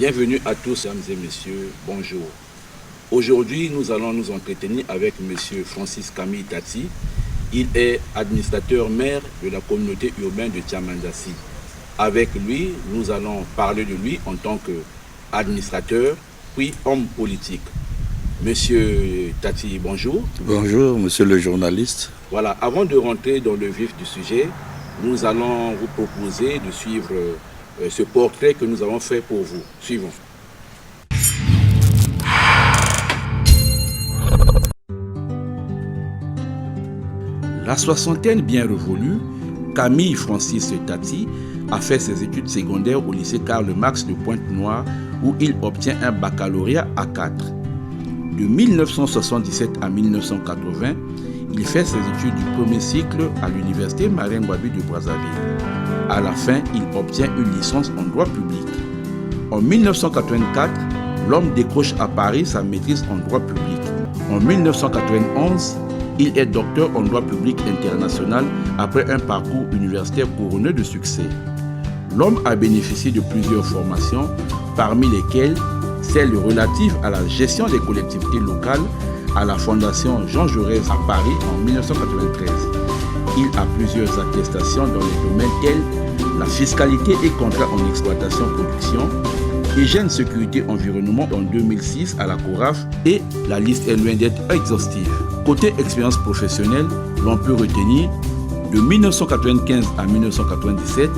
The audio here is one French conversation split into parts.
Bienvenue à tous, mesdames et messieurs, bonjour. Aujourd'hui, nous allons nous entretenir avec M. Francis Camille Tati. Il est administrateur maire de la communauté urbaine de Tiamandassi. Avec lui, nous allons parler de lui en tant qu'administrateur, puis homme politique. Monsieur Tati, bonjour. Bonjour, monsieur le journaliste. Voilà, avant de rentrer dans le vif du sujet, nous allons vous proposer de suivre ce portrait que nous avons fait pour vous. Suivons. La soixantaine bien révolue, Camille Francis Tati a fait ses études secondaires au lycée Karl Marx de Pointe-Noire où il obtient un baccalauréat à 4. De 1977 à 1980, il fait ses études du premier cycle à l'université Marin-Ngouabi de Brazzaville. À la fin, il obtient une licence en droit public. En 1984, l'homme décroche à Paris sa maîtrise en droit public. En 1991, il est docteur en droit public international après un parcours universitaire couronné de succès. L'homme a bénéficié de plusieurs formations, parmi lesquelles celle relative à la gestion des collectivités locales à la Fondation Jean Jaurès à Paris en 1993. Il a plusieurs attestations dans les domaines tels la fiscalité et contrats en exploitation-production, hygiène, sécurité, environnement en 2006 à la CORAF et la liste est loin d'être exhaustive. Côté expérience professionnelle, l'on peut retenir de 1995 à 1997,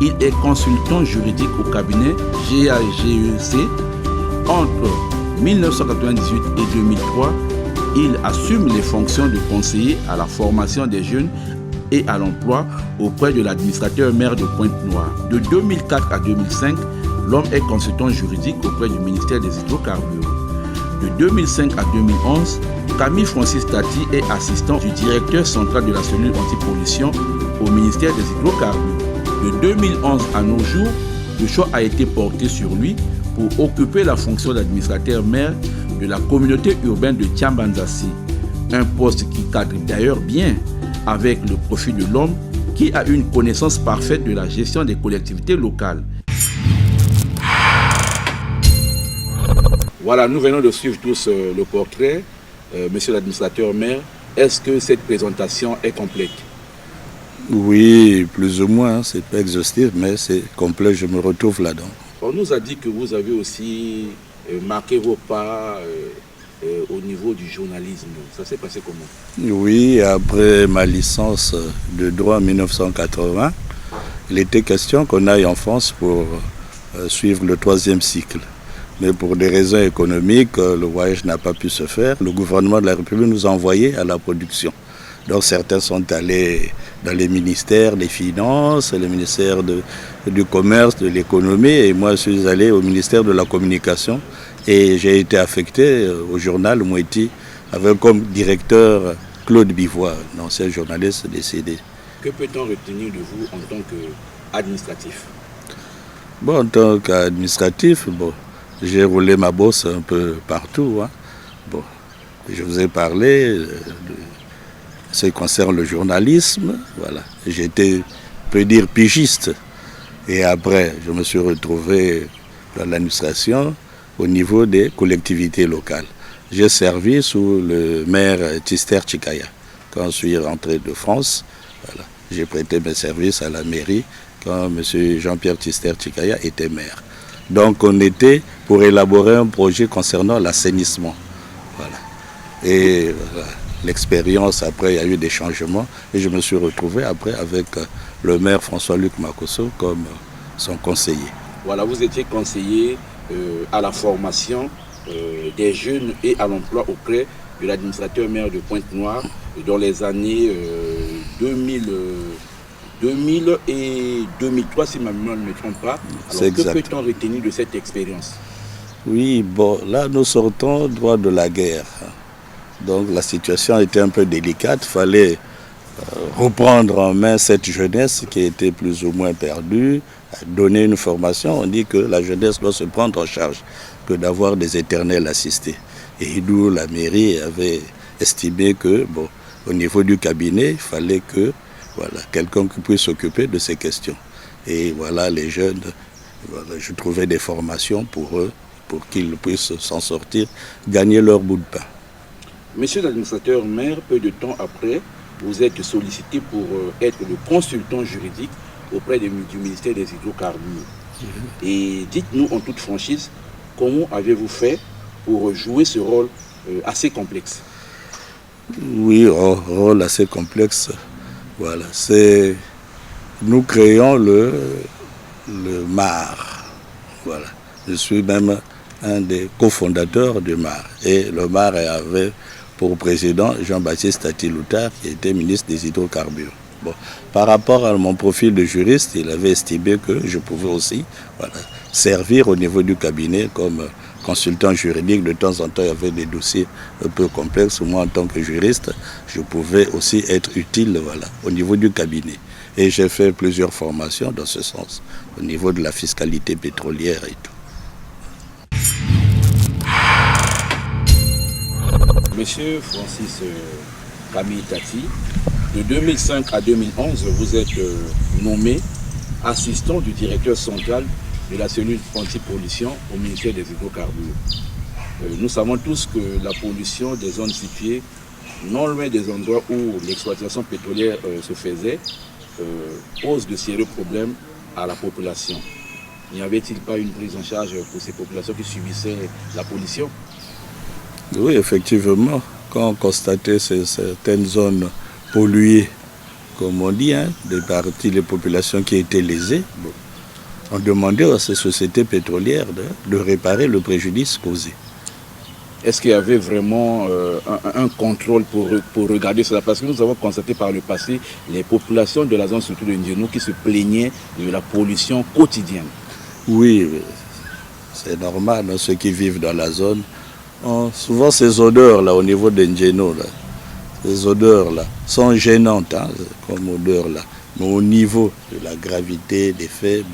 il est consultant juridique au cabinet GAGEC. Entre 1998 et 2003, il assume les fonctions de conseiller à la formation des jeunes et à l'emploi auprès de l'administrateur maire de Pointe-Noire. De 2004 à 2005, l'homme est consultant juridique auprès du ministère des Hydrocarbures. De 2005 à 2011, Camille Francis Tati est assistant du directeur central de la cellule antipollution au ministère des Hydrocarbures. De 2011 à nos jours, le choix a été porté sur lui pour occuper la fonction d'administrateur maire de la communauté urbaine de Tiamandassi. Un poste qui cadre d'ailleurs bien avec le profil de l'homme qui a une connaissance parfaite de la gestion des collectivités locales. Voilà, nous venons de suivre tous le portrait. Monsieur l'administrateur maire, est-ce que cette présentation est complète? Oui, plus ou moins, c'est pas exhaustif, mais c'est complet, je me retrouve là-dedans. On nous a dit que vous avez aussi marqué vos pas au niveau du journalisme. Ça s'est passé comment? Oui, après ma licence de droit en 1980, il était question qu'on aille en France pour suivre le 3e cycle. Mais pour des raisons économiques, le voyage n'a pas pu se faire. Le gouvernement de la République nous a envoyés à la production. Donc certains sont allés dans les ministères des Finances, le ministère du Commerce, de l'Économie, et moi je suis allé au ministère de la Communication et j'ai été affecté au journal Moueti avec comme directeur Claude Bivois, un ancien journaliste décédé. Que peut-on retenir de vous en tant qu'administratif? Bon, en tant qu'administratif, j'ai roulé ma bosse un peu partout. Bon, je vous ai parlé de ce qui concerne le journalisme. Voilà. J'étais, on peut dire, pigiste. Et après, je me suis retrouvé dans l'administration au niveau des collectivités locales. J'ai servi sous le maire Tister Chikaya. Quand je suis rentré de France, voilà, j'ai prêté mes services à la mairie quand M. Jean-Pierre Tister Chikaya était maire. Donc on était pour élaborer un projet concernant l'assainissement. Voilà. Et voilà, l'expérience, après, il y a eu des changements. Et je me suis retrouvé après avec le maire François-Luc Makosso comme son conseiller. Voilà, vous étiez conseiller à la formation des jeunes et à l'emploi auprès de l'administrateur maire de Pointe-Noire dans les années 2000 et 2003, si ma mémoire ne me trompe pas. Alors, que peut-on retenir de cette expérience? Oui, là, nous sortons droit de la guerre. Donc, la situation était un peu délicate. Il fallait reprendre en main cette jeunesse qui était plus ou moins perdue, donner une formation. On dit que la jeunesse doit se prendre en charge, que d'avoir des éternels assistés. Et d'où la mairie avait estimé que, au niveau du cabinet, il fallait que quelqu'un qui puisse s'occuper de ces questions. Et voilà, les jeunes Voilà, je trouvais des formations pour eux, pour qu'ils puissent s'en sortir, gagner leur bout de pain. Monsieur l'administrateur maire, peu de temps après, vous êtes sollicité pour être le consultant juridique auprès du ministère des Hydrocarbures. Et dites-nous en toute franchise, comment avez-vous fait pour jouer ce rôle assez complexe? Oui, rôle assez complexe. Voilà, c'est nous créons le MAR. Voilà, je suis même un des cofondateurs du MAR. Et le MAR avait pour président Jean-Baptiste Tati-Loutard, qui était ministre des Hydrocarbures. Bon, par rapport à mon profil de juriste, il avait estimé que je pouvais aussi servir au niveau du cabinet comme consultant juridique. De temps en temps, il y avait des dossiers un peu complexes. Moi, en tant que juriste, je pouvais aussi être utile au niveau du cabinet. Et j'ai fait plusieurs formations dans ce sens, au niveau de la fiscalité pétrolière et tout. Monsieur Francis Camille Tati, de 2005 à 2011, vous êtes nommé assistant du directeur central de la cellule anti-pollution au ministère des Hydrocarbures. Nous savons tous que la pollution des zones situées non loin des endroits où l'exploitation pétrolière se faisait pose de sérieux problèmes à la population. N'y avait-il pas une prise en charge pour ces populations qui subissaient la pollution? Oui, effectivement, quand on constatait certaines zones polluées, comme on dit, des parties des populations qui étaient lésées, on demandait à ces sociétés pétrolières de réparer le préjudice causé. Est-ce qu'il y avait vraiment un contrôle pour regarder cela? Parce que nous avons constaté par le passé les populations de la zone, surtout de N'Djeno, qui se plaignaient de la pollution quotidienne. Oui, c'est normal, ceux qui vivent dans la zone. Souvent ces odeurs-là, au niveau de N'Djeno, ces odeurs-là sont gênantes, comme odeurs-là. Mais au niveau de la gravité des faits,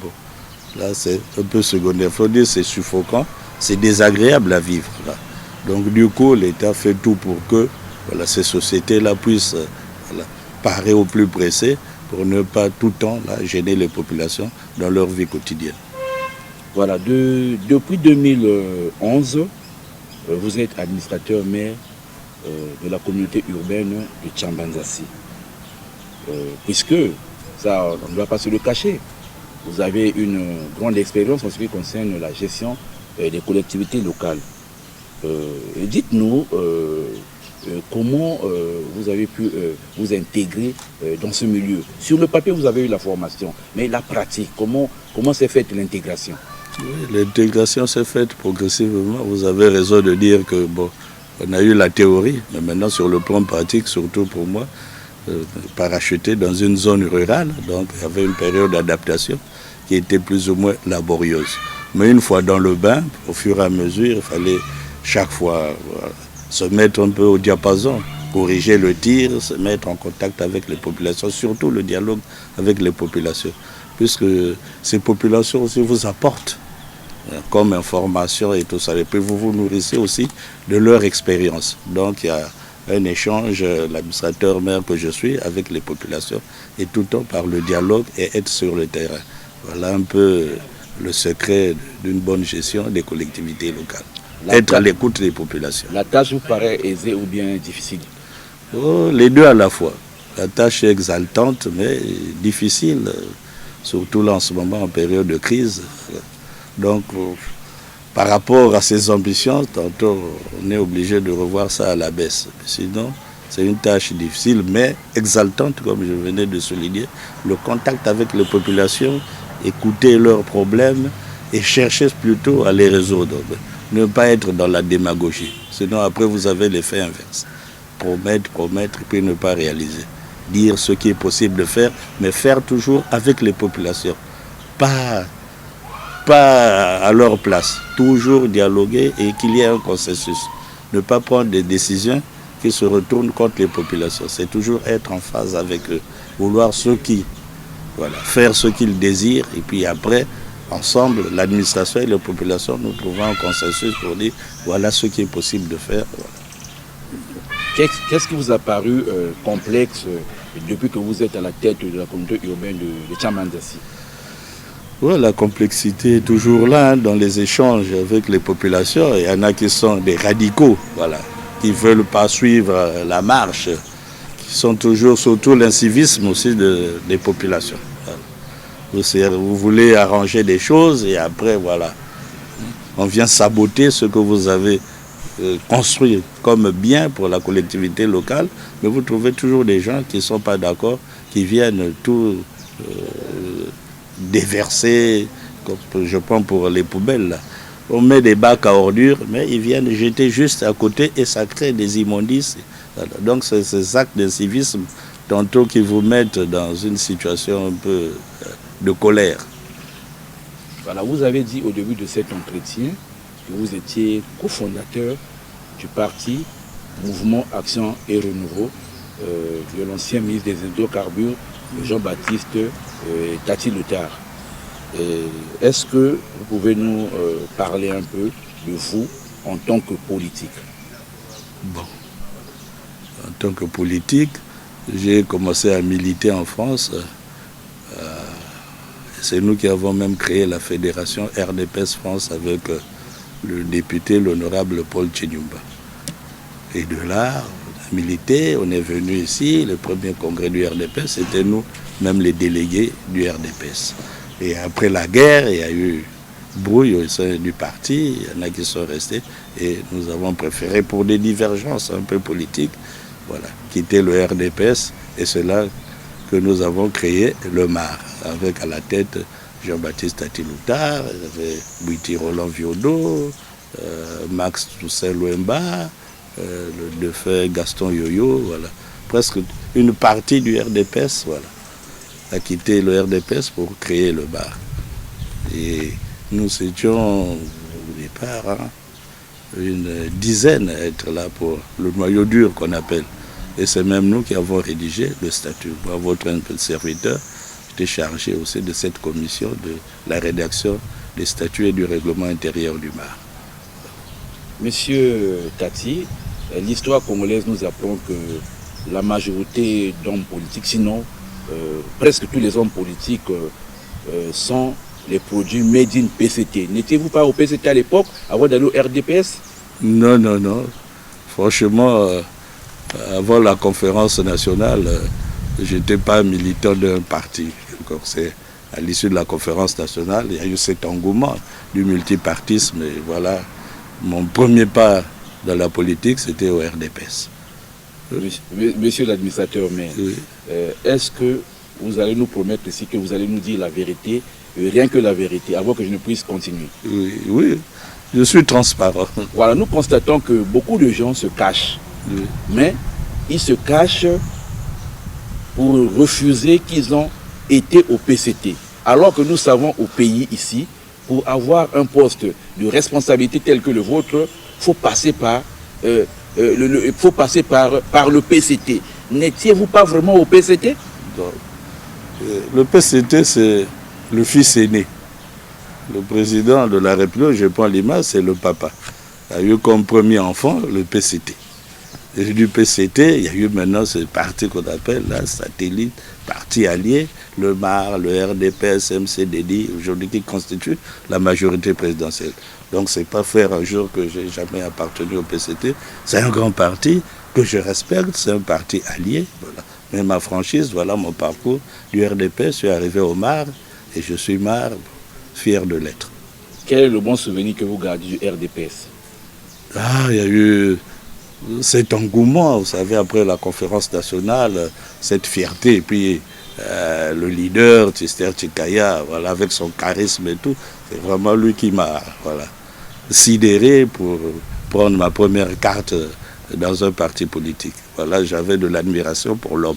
là c'est un peu secondaire. Il faut dire que c'est suffocant, c'est désagréable à vivre. Là. Donc du coup, l'État fait tout pour que ces sociétés-là puissent parer au plus pressé pour ne pas tout le temps gêner les populations dans leur vie quotidienne. Voilà, depuis 2011, vous êtes administrateur maire de la communauté urbaine de Tchambanzassi. Puisque, ça, on ne doit pas se le cacher, vous avez une grande expérience en ce qui concerne la gestion des collectivités locales. Dites-nous comment vous avez pu vous intégrer dans ce milieu. Sur le papier, vous avez eu la formation, mais la pratique, comment s'est faite l'intégration? Oui, l'intégration s'est faite progressivement. Vous avez raison de dire que on a eu la théorie, mais maintenant sur le plan pratique, surtout pour moi, parachuté dans une zone rurale, donc il y avait une période d'adaptation qui était plus ou moins laborieuse. Mais une fois dans le bain, au fur et à mesure, il fallait chaque fois se mettre un peu au diapason, corriger le tir, se mettre en contact avec les populations, surtout le dialogue avec les populations, puisque ces populations aussi vous apportent comme information et tout ça. Et puis vous vous nourrissez aussi de leur expérience. Donc il y a un échange, l'administrateur maire que je suis, avec les populations, et tout le temps par le dialogue et être sur le terrain. Voilà un peu le secret d'une bonne gestion des collectivités locales. Être à l'écoute des populations. La tâche vous paraît aisée ou bien difficile? Les deux à la fois. La tâche est exaltante, mais difficile, surtout là en ce moment en période de crise. Donc, par rapport à ces ambitions, tantôt on est obligé de revoir ça à la baisse. Sinon, c'est une tâche difficile, mais exaltante, comme je venais de souligner. Le contact avec les populations, écouter leurs problèmes et chercher plutôt à les résoudre. Ne pas être dans la démagogie. Sinon, après, vous avez l'effet inverse. Promettre, et puis ne pas réaliser. Dire ce qui est possible de faire, mais faire toujours avec les populations. Pas à leur place. Toujours dialoguer et qu'il y ait un consensus. Ne pas prendre des décisions qui se retournent contre les populations. C'est toujours être en phase avec eux. Vouloir faire ce qu'ils désirent et puis après, ensemble, l'administration et la population, nous trouvons un consensus pour dire voilà ce qui est possible de faire. Voilà. Qu'est-ce qui vous a paru complexe depuis que vous êtes à la tête de la communauté urbaine de Tchambanzassi? Ouais, la complexité est toujours là dans les échanges avec les populations. Il y en a qui sont des radicaux, voilà, qui ne veulent pas suivre la marche, qui sont toujours, surtout l'incivisme aussi des populations. Voilà. Vous voulez arranger des choses et après, voilà, on vient saboter ce que vous avez construit comme bien pour la collectivité locale, mais vous trouvez toujours des gens qui ne sont pas d'accord, qui viennent tout déverser, comme je prends pour les poubelles, là. On met des bacs à ordures, mais ils viennent jeter juste à côté et ça crée des immondices. Voilà. Donc c'est ces actes de civisme, tantôt qui vous mettent dans une situation un peu de colère. Voilà, vous avez dit au début de cet entretien que vous étiez cofondateur du parti Mouvement Action et Renouveau de l'ancien ministre des Hydrocarbures, Jean-Baptiste Tati Loutard. Est-ce que vous pouvez nous parler un peu de vous en tant que politique? Bon, en tant que politique, j'ai commencé à militer en France. C'est nous qui avons même créé la fédération RDPS France avec le député, l'honorable Paul Chinyumba. Et de là, on a milité, on est venu ici, le premier congrès du RDPS, c'était nous, même les délégués du RDPS. Et après la guerre, il y a eu brouille au sein du parti, il y en a qui sont restés, et nous avons préféré, pour des divergences un peu politiques, voilà, quitter le RDPS, et c'est là que nous avons créé le MAR, avec à la tête Jean-Baptiste Tati Loutard, Bouiti Roland Viodo, Max Toussaint Louemba, le défunt Gaston Yoyo, voilà. Presque une partie du RDPS, voilà, a quitté le RDPS pour créer le bar. Et nous étions au départ une dizaine à être là pour le noyau dur qu'on appelle. Et c'est même nous qui avons rédigé le statut. Moi, votre serviteur, j'étais chargé aussi de cette commission de la rédaction des statuts et du règlement intérieur du MAR. Monsieur Tati, l'histoire congolaise nous apprend que la majorité d'hommes politiques, sinon presque tous les hommes politiques sont les produits made in PCT. N'étiez-vous pas au PCT à l'époque, avant d'aller au RDPS? Non, non, non. Franchement, avant la conférence nationale, je n'étais pas militant d'un parti. C'est à l'issue de la conférence nationale, il y a eu cet engouement du multipartisme. Et voilà, mon premier pas dans la politique, c'était au RDPS. Monsieur l'administrateur, mais oui. Est-ce que vous allez nous promettre ici que vous allez nous dire la vérité, rien que la vérité, avant que je ne puisse continuer? Oui, oui, je suis transparent. Voilà, nous constatons que beaucoup de gens se cachent, oui, mais ils se cachent pour refuser qu'ils ont été au PCT. Alors que nous savons au pays ici, pour avoir un poste de responsabilité tel que le vôtre, il faut passer par le PCT. N'étiez-vous pas vraiment au PCT? Donc, le PCT, c'est le fils aîné. Le président de la République, je prends l'image, c'est le papa. Il y a eu comme premier enfant le PCT. Et du PCT, il y a eu maintenant ce parti qu'on appelle la satellite, parti allié, le MAR, le RDPS, MCDD, aujourd'hui qui constitue la majorité présidentielle. Donc c'est pas faire un jour que j'ai jamais appartenu au PCT. C'est un grand parti que je respecte, c'est un parti allié. Voilà. Mais ma franchise, voilà mon parcours du RDPS, je suis arrivé au MAR et je suis MAR, fier de l'être. Quel est le bon souvenir que vous gardez du RDPS? Ah, il y a eu cet engouement, vous savez, après la conférence nationale, cette fierté, et puis le leader, Tister Tchikaya, voilà, avec son charisme et tout, c'est vraiment lui qui m'a sidéré pour prendre ma première carte dans un parti politique. Voilà, j'avais de l'admiration pour l'homme.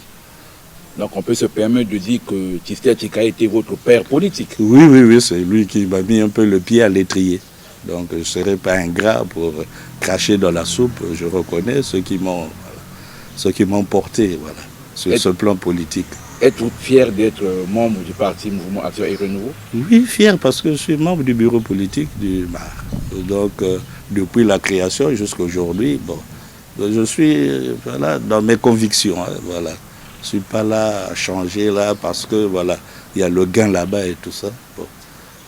Donc on peut se permettre de dire que Tister Tchikaya était votre père politique? Oui, oui, oui, c'est lui qui m'a mis un peu le pied à l'étrier. Donc je ne serais pas ingrat pour cracher dans la soupe. Je reconnais ceux qui m'ont porté, voilà, sur ce plan politique. Êtes-vous fier d'être membre du parti Mouvement Action et Renouveau? Oui, fier parce que je suis membre du bureau politique du MAR. Donc depuis la création jusqu'à aujourd'hui, bon, je suis voilà, dans mes convictions. Hein, voilà. Je ne suis pas là à changer là parce que voilà, il y a le gain là-bas et tout ça. Bon.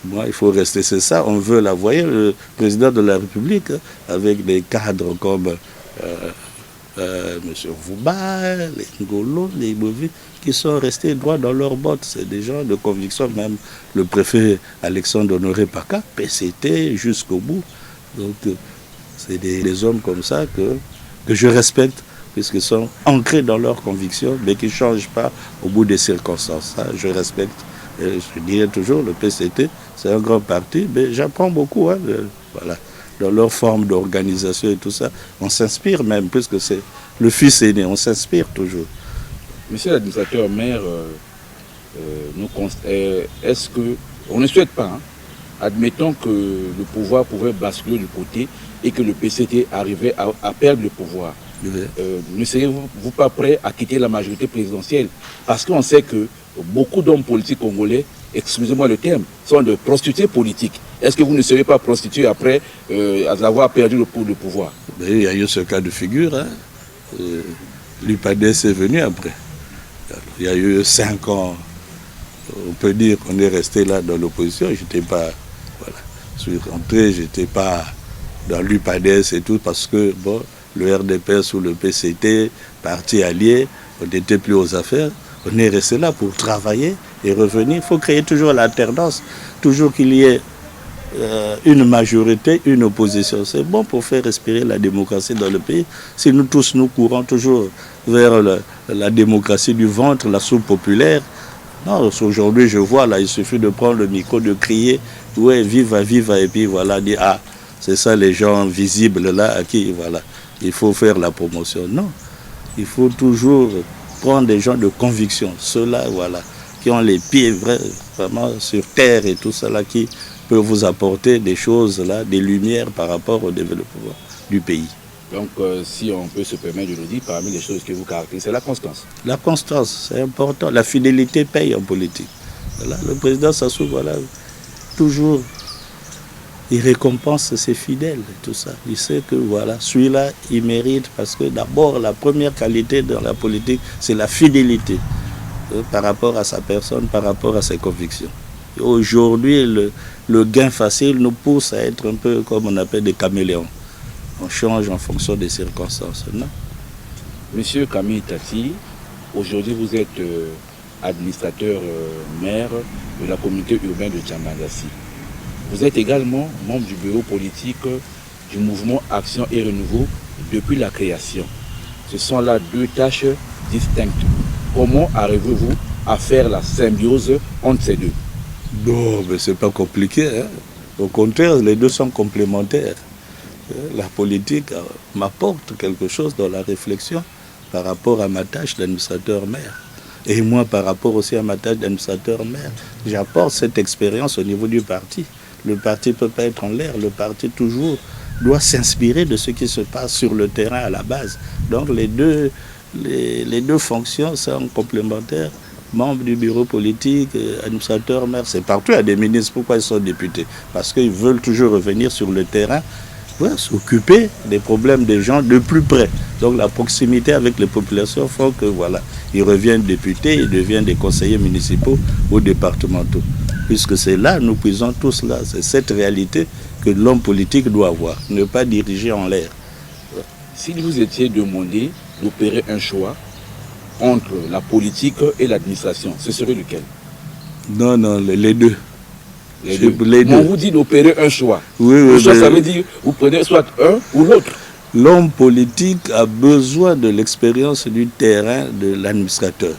Moi, il faut rester, c'est ça. On veut la voir, le président de la République, avec des cadres comme M. Vouba, les Ngolo, les Bovi, qui sont restés droits dans leurs bottes. C'est des gens de conviction, même le préfet Alexandre Honoré Paca, PCT jusqu'au bout. Donc, c'est des hommes comme ça que je respecte, puisqu'ils sont ancrés dans leurs convictions, mais qui ne changent pas au bout des circonstances. Ça, je respecte. Et je dirais toujours, le PCT, c'est un grand parti, mais j'apprends beaucoup, hein, voilà, dans leur forme d'organisation et tout ça. On s'inspire même, puisque c'est le fils aîné, on s'inspire toujours. Monsieur l'administrateur maire, est-ce que, on ne souhaite pas, hein, admettons que le pouvoir pouvait basculer du côté et que le PCT arrivait à perdre le pouvoir. Oui. Ne seriez-vous pas prêt à quitter la majorité présidentielle? Parce qu'on sait que beaucoup d'hommes politiques congolais, excusez-moi le terme, sont de prostituées politiques. Est-ce que vous ne serez pas prostitué après avoir perdu le pouvoir? Il y a eu ce cas de figure. Hein. L'UPADES est venu après. Il y a eu 5 ans. On peut dire qu'on est resté là dans l'opposition. Je n'étais pas, voilà, je suis rentré, je n'étais pas dans l'UPADES et tout, parce que bon, le RDPS ou le PCT, parti allié, on n'était plus aux affaires. On est resté là pour travailler et revenir. Il faut créer toujours l'alternance, toujours qu'il y ait une majorité, une opposition. C'est bon pour faire respirer la démocratie dans le pays. Si nous tous, nous courons toujours vers la démocratie du ventre, la soupe populaire. Non, aujourd'hui, je vois, là, il suffit de prendre le micro, de crier, ouais, viva, viva, et puis voilà, dire, ah, c'est ça les gens visibles là, à qui, voilà, il faut faire la promotion. Non, il faut toujours prendre des gens de conviction, ceux-là, voilà, qui ont les pieds vraiment sur terre et tout ça, là, qui peut vous apporter des choses, là, des lumières par rapport au développement du pays. Donc, si on peut se permettre de le dire, parmi les choses que vous caractérisez, c'est la constance. La constance, c'est important. La fidélité paye en politique. Voilà, le président Sassou, voilà, toujours, il récompense ses fidèles et tout ça. Il sait que, voilà, celui-là, il mérite, parce que d'abord, la première qualité dans la politique, c'est la fidélité par rapport à sa personne, par rapport à ses convictions. Aujourd'hui, le gain facile nous pousse à être un peu comme on appelle des caméléons. On change en fonction des circonstances. Non? Monsieur Camille Tati, aujourd'hui vous êtes administrateur maire de la communauté urbaine de Djambandassi. Vous êtes également membre du bureau politique du mouvement Action et Renouveau depuis la création. Ce sont là 2 tâches distinctes. Comment arrivez-vous à faire la symbiose entre ces deux? Non, mais c'est pas compliqué. Hein? Au contraire, les deux sont complémentaires. La politique m'apporte quelque chose dans la réflexion par rapport à ma tâche d'administrateur maire. Et moi, par rapport aussi à ma tâche d'administrateur maire, j'apporte cette expérience au niveau du parti. Le parti ne peut pas être en l'air. Le parti toujours doit s'inspirer de ce qui se passe sur le terrain à la base. Donc les deux fonctions sont complémentaires. Membres du bureau politique, administrateur maire, c'est partout. Il y a des ministres. Pourquoi ils sont députés? Parce qu'ils veulent toujours revenir sur le terrain, s'occuper des problèmes des gens de plus près. Donc la proximité avec les populations fait que voilà, ils reviennent députés, ils deviennent des conseillers municipaux ou départementaux. Puisque c'est là, nous puisons tous là, c'est cette réalité que l'homme politique doit avoir, ne pas diriger en l'air. Si vous étiez demandé d'opérer un choix entre la politique et l'administration, ce serait lequel? Non, les deux. Les deux. On vous dit d'opérer un choix. Oui, le choix, ça veut dire vous prenez soit un ou l'autre. L'homme politique a besoin de l'expérience du terrain de l'administrateur.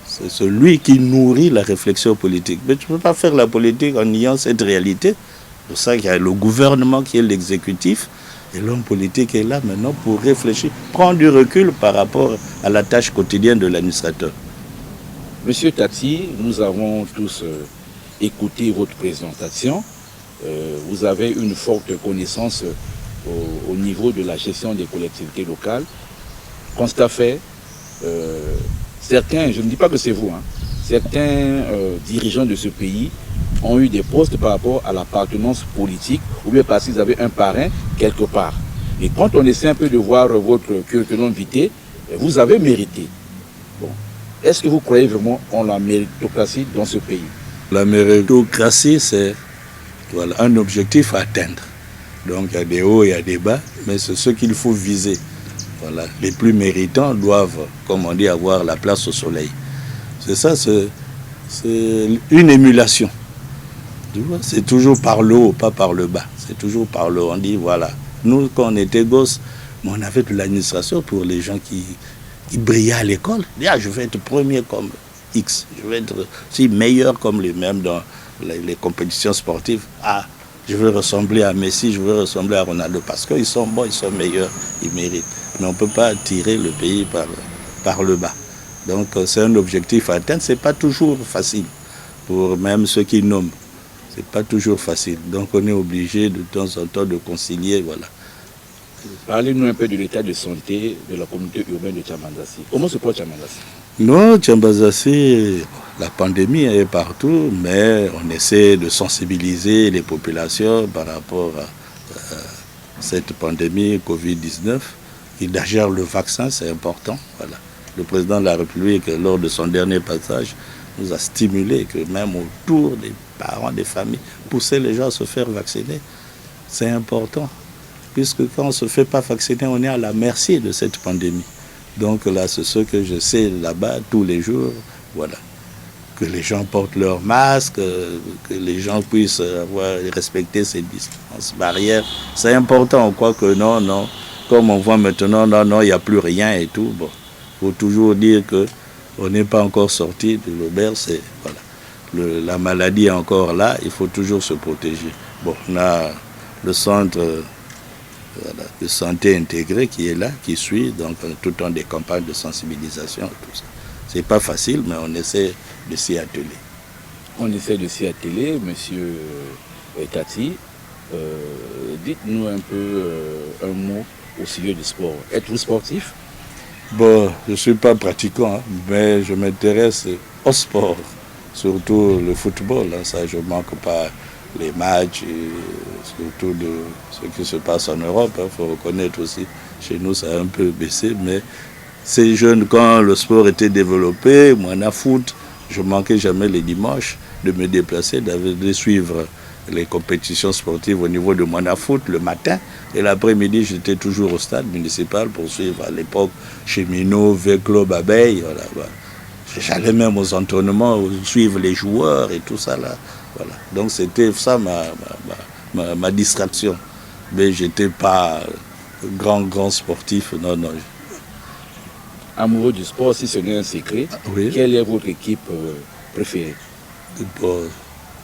C'est celui qui nourrit la réflexion politique. Mais tu ne peux pas faire la politique en niant cette réalité. C'est pour ça qu'il y a le gouvernement qui est l'exécutif. Et l'homme politique est là maintenant pour réfléchir, prendre du recul par rapport à la tâche quotidienne de l'administrateur. Monsieur Tati, nous avons tous écouté votre présentation. Vous avez une forte connaissance au niveau de la gestion des collectivités locales. Constat fait, certains, je ne dis pas que c'est vous, hein, certains dirigeants de ce pays ont eu des postes par rapport à l'appartenance politique ou bien parce qu'ils avaient un parrain quelque part. Et quand on essaie un peu de voir votre curriculum vitae, vous avez mérité. Bon. Est-ce que vous croyez vraiment en la méritocratie dans ce pays? La méritocratie, c'est voilà, un objectif à atteindre. Donc il y a des hauts, il y a des bas, mais c'est ce qu'il faut viser. Voilà. Les plus méritants doivent, comme on dit, avoir la place au soleil. C'est ça, c'est une émulation. C'est toujours par le haut, pas par le bas. C'est toujours par le haut. On dit, voilà, nous, quand on était gosses, on avait de l'administration pour les gens qui brillaient à l'école. Ah, je vais être premier comme X. Je vais être aussi meilleur comme les mêmes dans les compétitions sportives. Ah, je veux ressembler à Messi, je veux ressembler à Ronaldo. Parce qu'ils sont bons, ils sont meilleurs, ils méritent. Mais on ne peut pas tirer le pays par le bas. Donc c'est un objectif à atteindre. Ce n'est pas toujours facile. Pour même ceux qui nomment. Ce n'est pas toujours facile. Donc on est obligé de temps en temps de concilier. Voilà. Parlez-nous un peu de l'état de santé de la communauté urbaine de Tchambazassi. Comment se porte Tchambazassi? Non, Tchambazassi, la pandémie est partout, mais on essaie de sensibiliser les populations par rapport à cette pandémie Covid-19. Et d'ailleurs, le vaccin, c'est important. Voilà. Le président de la République, lors de son dernier passage, nous a stimulé que même autour des parents, des familles, pousser les gens à se faire vacciner. C'est important. Puisque quand on ne se fait pas vacciner, on est à la merci de cette pandémie. Donc là, c'est ce que je sais là-bas tous les jours. Voilà. Que les gens portent leur masque, que les gens puissent respecter ces distances barrières. C'est important. On croit que non. Comme on voit maintenant, non, il n'y a plus rien et tout. Bon, faut toujours dire qu'on n'est pas encore sorti de l'auberge. Voilà. La maladie est encore là, il faut toujours se protéger. Bon, on a le centre de santé intégré qui est là, qui suit, donc tout le temps des campagnes de sensibilisation, tout ça. C'est pas facile, mais on essaie de s'y atteler. On essaie de s'y atteler, monsieur Tati. Dites-nous un peu un mot au sujet du sport. Êtes-vous sportif? Bon, je ne suis pas pratiquant, mais je m'intéresse au sport, surtout le football. Ça, je ne manque pas les matchs, surtout de ce qui se passe en Europe. Il faut reconnaître aussi, chez nous, ça a un peu baissé, mais ces jeunes, quand le sport était développé, moi, en foot, je ne manquais jamais les dimanches de me déplacer, de suivre les compétitions sportives au niveau de Moana Foot le matin. Et l'après-midi, j'étais toujours au stade municipal pour suivre à l'époque Cheminot, V-Club, Abeille. Voilà. J'allais même aux entraînements, suivre les joueurs et tout ça. Là. Voilà. Donc c'était ça ma distraction. Mais je n'étais pas grand sportif. Non. Amoureux du sport, si ce n'est un secret, oui. Quelle est votre équipe préférée? Bon,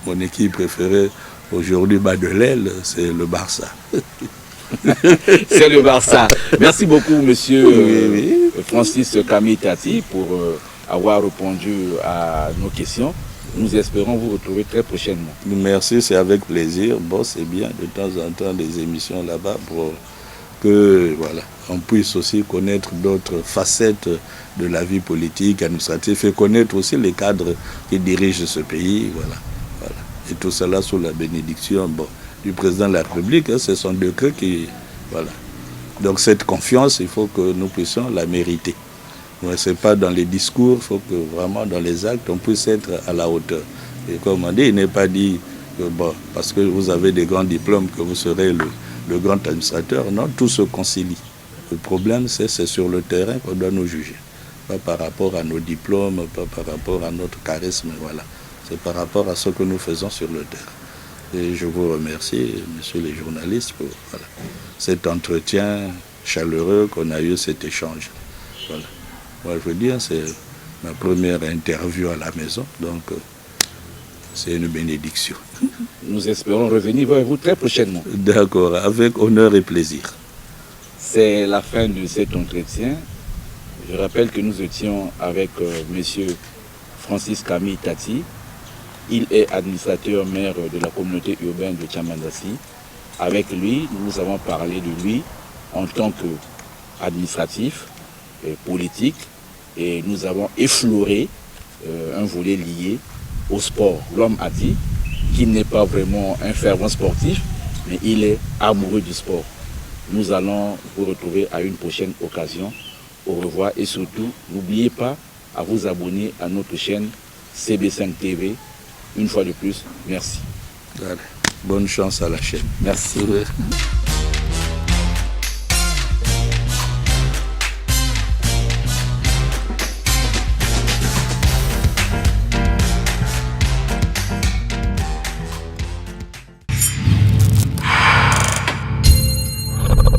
mon équipe préférée aujourd'hui, de l'aile, c'est le Barça. C'est le Barça. Merci beaucoup, monsieur Francis Camille Tati, pour avoir répondu à nos questions. Nous espérons vous retrouver très prochainement. Merci, c'est avec plaisir. Bon, c'est bien de temps en temps des émissions là-bas pour que on puisse aussi connaître d'autres facettes de la vie politique, administrative et connaître aussi les cadres qui dirigent ce pays. Voilà. Et tout cela sous la bénédiction du président de la République. C'est son décret qui... Voilà. Donc cette confiance, il faut que nous puissions la mériter. Ce n'est pas dans les discours, il faut que vraiment dans les actes, on puisse être à la hauteur. Et comme on dit, il n'est pas dit que parce que vous avez des grands diplômes que vous serez le grand administrateur. Non, tout se concilie. Le problème, c'est sur le terrain qu'on doit nous juger. Pas par rapport à nos diplômes, pas par rapport à notre charisme, voilà. C'est par rapport à ce que nous faisons sur le terrain. Et je vous remercie, messieurs les journalistes, pour cet entretien chaleureux qu'on a eu, cet échange. Voilà. Moi, je veux dire, c'est ma première interview à la maison, donc c'est une bénédiction. Nous espérons revenir vers vous très prochainement. D'accord, avec honneur et plaisir. C'est la fin de cet entretien. Je rappelle que nous étions avec monsieur Francis Camille Tati. Il est administrateur maire de la communauté urbaine de Tchambazassi. Avec lui, nous avons parlé de lui en tant qu'administratif et politique. Et nous avons effleuré un volet lié au sport. L'homme a dit qu'il n'est pas vraiment un fervent sportif, mais il est amoureux du sport. Nous allons vous retrouver à une prochaine occasion. Au revoir et surtout, n'oubliez pas à vous abonner à notre chaîne CB5 TV. Une fois de plus, merci. Allez. Bonne chance à la chaîne. Merci.